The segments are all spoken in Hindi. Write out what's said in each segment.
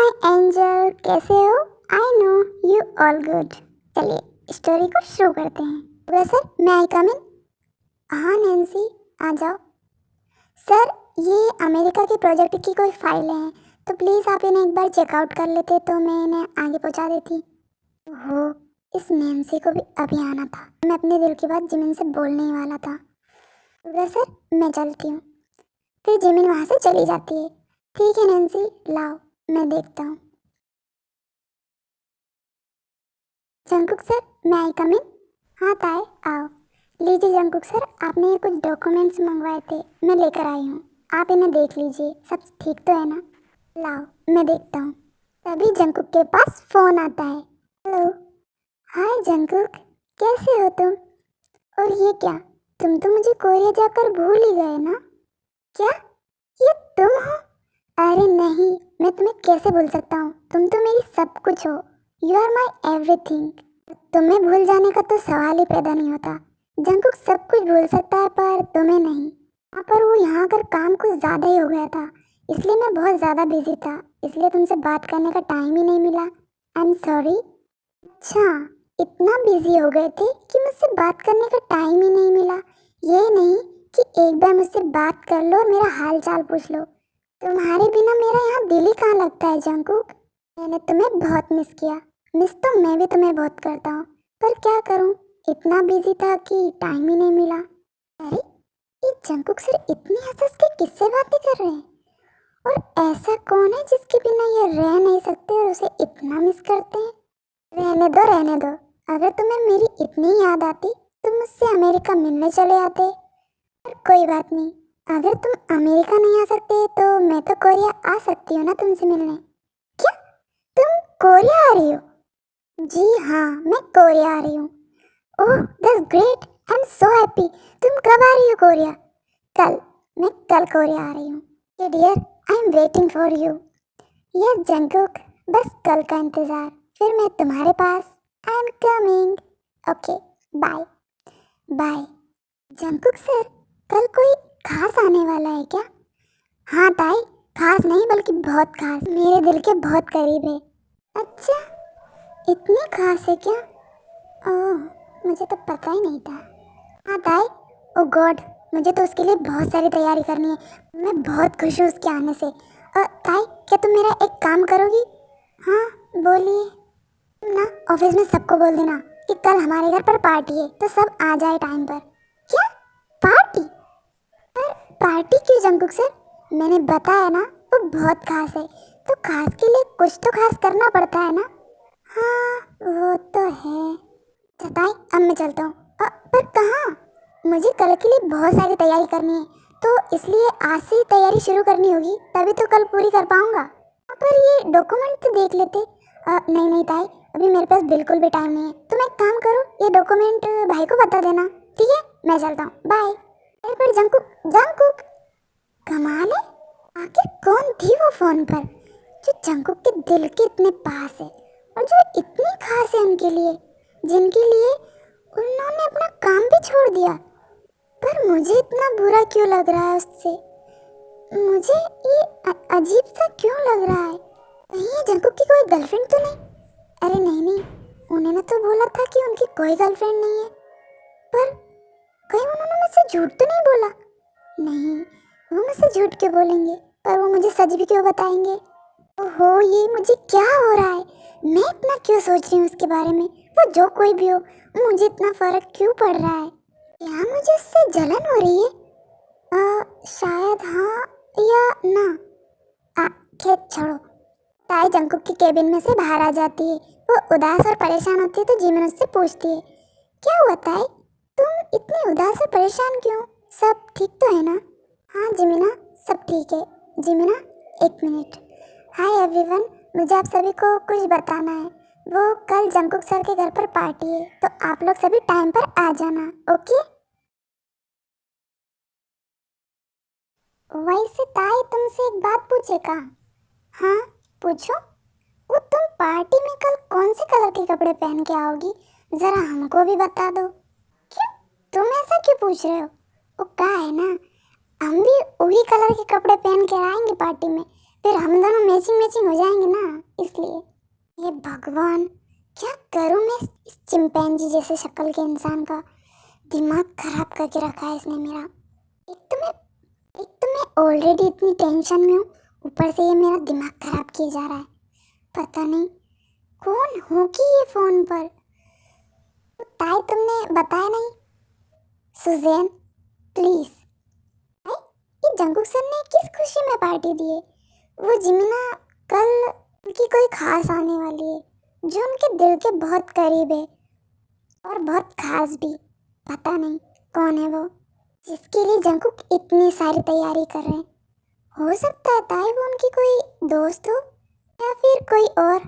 माय एंजल, कैसे हो? I know you all good. चलिए स्टोरी को शुरू करते हैं। वैसे मैं आई कम इन? हाँ नैन्सी, आ जाओ। सर, ये अमेरिका के प्रोजेक्ट की कोई फाइलें हैं, तो प्लीज़ आप इन्हें एक बार चेकआउट कर लेते तो मैं इन्हें आगे पहुंचा देती। हो, इस नैन्सी को भी अभी आना था। मैं अपने दिल की बात जिमिन से बोलने ही वाला था। वैसे मैं चलती हूँ। फिर जिमिन वहाँ से चली जाती है। ठीक है नैन्सी, लाओ मैं देखता हूँ। जंकुक सर, मैं आई कम इन? हाँ ताए, आओ। लीजिए जंकुक सर, आपने ये कुछ डॉक्यूमेंट्स मंगवाए थे, मैं लेकर आई हूँ। आप इन्हें देख लीजिए, सब ठीक तो है ना? लाओ मैं देखता हूँ। तभी जंकुक के पास फोन आता है। हेलो। हाय जंकुक, कैसे हो तुम? और ये क्या, तुम तो मुझे कोरिया जाकर भूल ही गए ना? क्या, ये तुम हो? अरे नहीं, मैं तुम्हें कैसे भूल सकता हूँ, तुम तो मेरी सब कुछ हो। You are my everything. तुम्हें भूल जाने का तो सवाल ही पैदा नहीं होता। जंकुक सब कुछ भूल सकता है पर तुम्हें नहीं। हाँ, पर वो यहाँ आकर काम कुछ ज़्यादा ही हो गया था, इसलिए मैं बहुत ज़्यादा बिजी था, इसलिए तुमसे बात करने का टाइम ही नहीं मिला। I am sorry. अच्छा, इतना बिजी हो गए थे कि मुझसे बात करने का टाइम ही नहीं मिला। ये नहीं कि एक बार मुझसे बात कर लो और मेरा हाल चाल पूछ लो। तुम्हारे बिना मेरा यहाँ दिल ही कहाँ लगता है जंकुक। मैंने तुम्हें बहुत मिस किया। मिस तो मैं भी तुम्हें बहुत करता हूँ, पर क्या करूँ, इतना बिजी था कि टाइम ही नहीं मिला। अरे, ये जंकुक सर इतनी हंस के किससे बातें कर रहे हैं? और ऐसा कौन है जिसके बिना ये रह नहीं सकते और उसे इतना मिस करते हैं? रहने दो रहने दो, अगर तुम्हें मेरी इतनी याद आती तो मुझसे अमेरिका मिलने चले आते। पर कोई बात नहीं, अगर तुम अमेरिका नहीं आ सकते तो मैं तो कोरिया आ सकती हूँ ना तुमसे मिलने। क्या, तुम कोरिया आ रही हो? जी हाँ, मैं कोरिया आ रही हूँ। Oh that's great, I am so happy. तुम कब आ रही हो कोरिया? कल। मैं कल कोरिया आ रही हूँ dear, I am waiting for you. Yes Jungkook, बस कल का इंतज़ार, फिर मैं तुम्हारे पास। I am coming. Okay, bye bye. Jungkook sir, कल कोई खास आने वाला है क्या? हाँ ताई, खास नहीं बल्कि बहुत खास, मेरे दिल के बहुत करीब है। अच्छा, इतनी खास है क्या? ओह, मुझे तो पता ही नहीं था। हाँ ताई, ओ गॉड, मुझे तो उसके लिए बहुत सारी तैयारी करनी है। मैं बहुत खुश हूँ उसके आने से। ताई, क्या तुम मेरा एक काम करोगी? हाँ बोलिए। तुम ना ऑफिस में सबको बोल देना कि कल हमारे घर पर पार्टी है, तो सब आ जाए टाइम पर। क्या, पार्टी? पर पार्टी क्यों जंकुक सर? मैंने बताया ना, वो बहुत खास है, तो खास के लिए कुछ तो खास करना पड़ता है ना। हाँ वो तो है। सताई, अब मैं चलता हूँ। पर कहाँ? मुझे कल के लिए बहुत सारी तैयारी करनी है, तो इसलिए आज से ही तैयारी शुरू करनी होगी, तभी तो कल पूरी कर पाऊंगा। पर ये डॉक्यूमेंट तो देख लेते। नहीं नहीं ताई, अभी मेरे पास बिल्कुल भी टाइम नहीं है। तुम एक काम करो, ये डॉक्यूमेंट भाई को बता देना। ठीक है, मैं चलता हूँ, बाय। अरे पर जंकुक, जंकुक, कमाल है, आखिर कौन थी वो फोन पर जो जंकुक के दिल के इतने पास है और जो इतनी खास है उनके लिए, जिनके लिए उन्होंने अपना काम भी छोड़ दिया। पर मुझे इतना बुरा क्यों लग रहा है उससे? मुझे ये अजीब सा क्यों लग रहा है? कहीं ये जंकुक की कोई गर्लफ्रेंड तो नहीं? अरे नहीं नहीं, उन्होंने तो बोला था कि उनकी कोई गर्लफ्रेंड नहीं है। पर कहीं उन्होंने मुझसे झूठ तो नहीं बोला? नहीं, वो मुझसे झूठ क्यों बोलेंगे, पर वो मुझे सच भी क्यों बताएंगे? ओहो, ये मुझे क्या हो रहा है? मैं इतना क्यों सोच रही हूँ उसके बारे में? वो जो कोई भी हो, मुझे इतना फर्क क्यों पड़ रहा है? क्या मुझे इससे जलन हो रही है? शायद हाँ या ना। खैर छोड़ो। ताई जंकुक के केबिन में से बाहर आ जाती है। वो उदास और परेशान होती है तो जिमिन उससे पूछती है, क्या हुआ ताई, तुम इतनी उदास और परेशान क्यों? सब ठीक तो है ना? हाँ जिमिना, सब ठीक है। जिमिना, एक मिनट। हाय एवरीवन, मुझे आप सभी को कुछ बताना है। वो कल जंकुक सर के घर पर पार्टी है, तो आप लोग सभी टाइम पर आ जाना, ओके? वैसे ताई तुमसे एक बात पूछे का? हाँ पूछो। वो तुम पार्टी में कल कौन से कलर के कपड़े पहन के आओगी, जरा हमको भी बता दो। क्यों, तुम ऐसा क्यों पूछ रहे हो? वो क्या है ना, हम भी वही कलर के कपड़े पहन के आएंगे पार्टी में, फिर हम दोनों मैचिंग मैचिंग हो जाएंगे ना, इसलिए। ये भगवान, क्या करूं मैं इस चिंपैंजी जैसे शक्ल के इंसान का। दिमाग खराब करके रखा है इसने मेरा। एक तो मैं ऑलरेडी इतनी टेंशन में हूँ, ऊपर से ये मेरा दिमाग खराब किए जा रहा है। पता नहीं कौन होगी ये फोन पर। ताई तुमने बताया नहीं? Suzanne please. ये जंगकुक सर ने किस खुशी में पार्टी दी है? वो जिमिना कल उनकी कोई खास आने वाली है जो उनके दिल के बहुत करीब है और बहुत खास भी। पता नहीं कौन है वो जिसके लिए जंगकुक इतनी सारी तैयारी कर रहे हैं। हो सकता है ताई वो उनकी कोई दोस्त हो या फिर कोई और।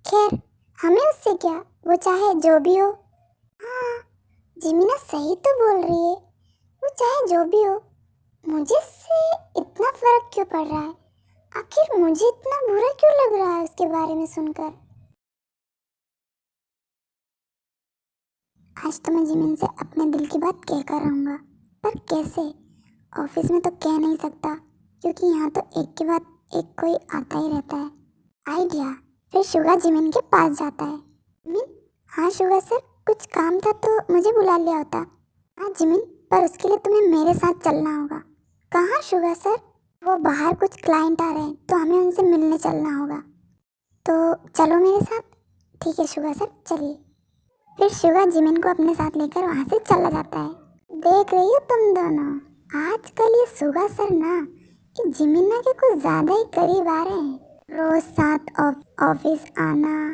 खैर हमें उससे क्या, वो चाहे जो भी हो। हाँ, जिमिना सही तो बोल रही है, वो चाहे जो भी हो। मुझे इससे इतना फर्क क्यों पड़ रहा है? आखिर मुझे इतना बुरा क्यों लग रहा है उसके बारे में सुनकर? आज तो मैं जिमिन से अपने दिल की बात कह कर रहूँगा, पर कैसे? ऑफिस में तो कह नहीं सकता क्योंकि यहाँ तो एक के बाद एक कोई आता ही रहता है। आइडिया, फिर शुगा जिमिन के पास जाता है। जिमिन, हाँ शुगा सर, कुछ काम था तो मुझे बुला लिया होता। हाँ जिमिन, पर उसके लिए तुम्हें मेरे साथ चलना होगा। कहाँ शुगा सर? वो बाहर कुछ क्लाइंट आ रहे हैं तो हमें उनसे मिलने चलना होगा। तो चलो मेरे साथ। ठीक है शुगा सर, चलिए। फिर शुगा जिमिन को अपने साथ लेकर वहाँ से चला जाता है। देख रही हो तुम दोनों, आजकल ये शुगा सर ना ये जिमिना के कुछ ज़्यादा ही करीब आ रहे हैं। रोज़ साथ ऑफिस आना,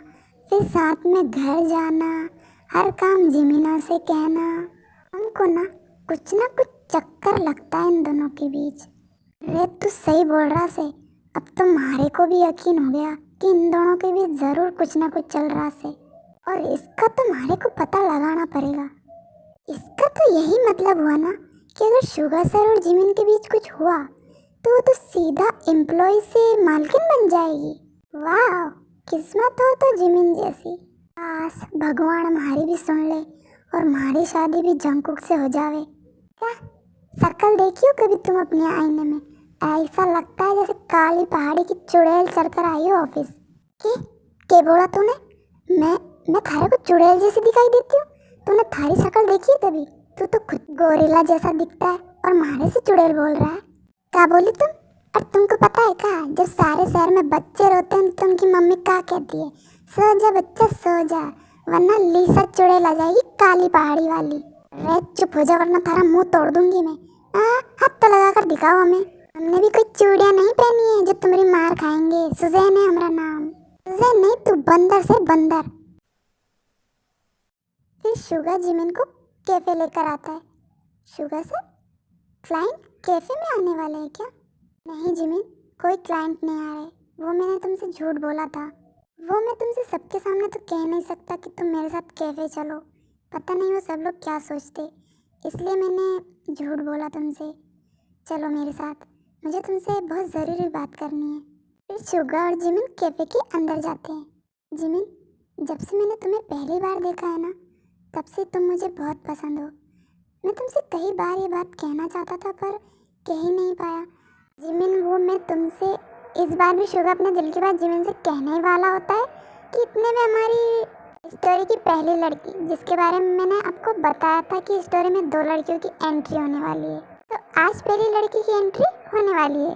फिर साथ में घर जाना, हर काम जिमिना से कहना। हमको ना कुछ चक्कर लगता है इन दोनों के बीच। रे तू सही बोल रहा से, अब तो मारे को भी यकीन हो गया कि इन दोनों के बीच ज़रूर कुछ ना कुछ चल रहा से, और इसका तो मारे को पता लगाना पड़ेगा। इसका तो यही मतलब हुआ ना कि अगर शुगा सर और जिमिन के बीच कुछ हुआ तो वो तो सीधा एम्प्लॉय से मालकिन बन जाएगी। वाह, किस्मत हो तो जिमिन जैसी। काश भगवान हमारी भी सुन ले और हमारी शादी भी जंगकुक से हो जावे। क्या शक्ल देखी हो कभी तुम अपने आईने में? ऐसा लगता है जैसे काली पहाड़ी की चुड़ैल चढ़कर आई हो ऑफिस। क्या बोला तूने? मैं थारे को चुड़ैल जैसी दिखाई देती हूँ? तूने थारी शक्ल देखी है कभी? तू तो खुद गोरिल्ला जैसा दिखता है और मारे से चुड़ैल बोल रहा है। क्या बोली तुम? और तुमको पता है क्या, जब सारे शहर में बच्चे रोते हैं तो उनकी मम्मी क्या कहती है? सो जा बच्चा सो जा, वरना लीसा चुड़ैल आ जाएगी काली पहाड़ी वाली। रे चुप हो जा वरना थारा मुंह तोड़ दूंगी मैं। हाथ तो लगा कर दिखाओ हमें। हमने भी कोई चूड़ियाँ नहीं पहनी है जो तुम्हारी मार खाएंगे। सुजैन है हमारा नाम। सुजैन नहीं, तू बंदर से बंदर। फिर शुगा जिमिन को कैफे लेकर आता है। शुगा सर, क्लाइंट कैफे में आने वाले हैं क्या? नहीं जिमिन, कोई क्लाइंट नहीं आ रहे। वो मैंने तुमसे झूठ बोला था। वो मैं तुमसे सबके सामने तो कह नहीं सकता कि तुम मेरे साथ कैफे चलो। पता नहीं वो सब लोग क्या सोचते, इसलिए मैंने झूठ बोला तुमसे। चलो मेरे साथ, मुझे तुमसे बहुत ज़रूरी बात करनी है। फिर शुगा और जिमिन कैफे के अंदर जाते हैं। जिमिन, जब से मैंने तुम्हें पहली बार देखा है ना, तब से तुम मुझे बहुत पसंद हो। मैं तुमसे कई बार ये बात कहना चाहता था पर कह ही नहीं पाया। जिमिन, वो मैं तुमसे इस बार भी शुगा अपने दिल की बात जिमिन से कहने ही वाला होता है कि इतने में हमारी स्टोरी की पहली लड़की, जिसके बारे में मैंने आपको बताया था कि स्टोरी में 2 लड़कियों की एंट्री होने वाली है, तो आज पहली लड़की की एंट्री होने वाली है।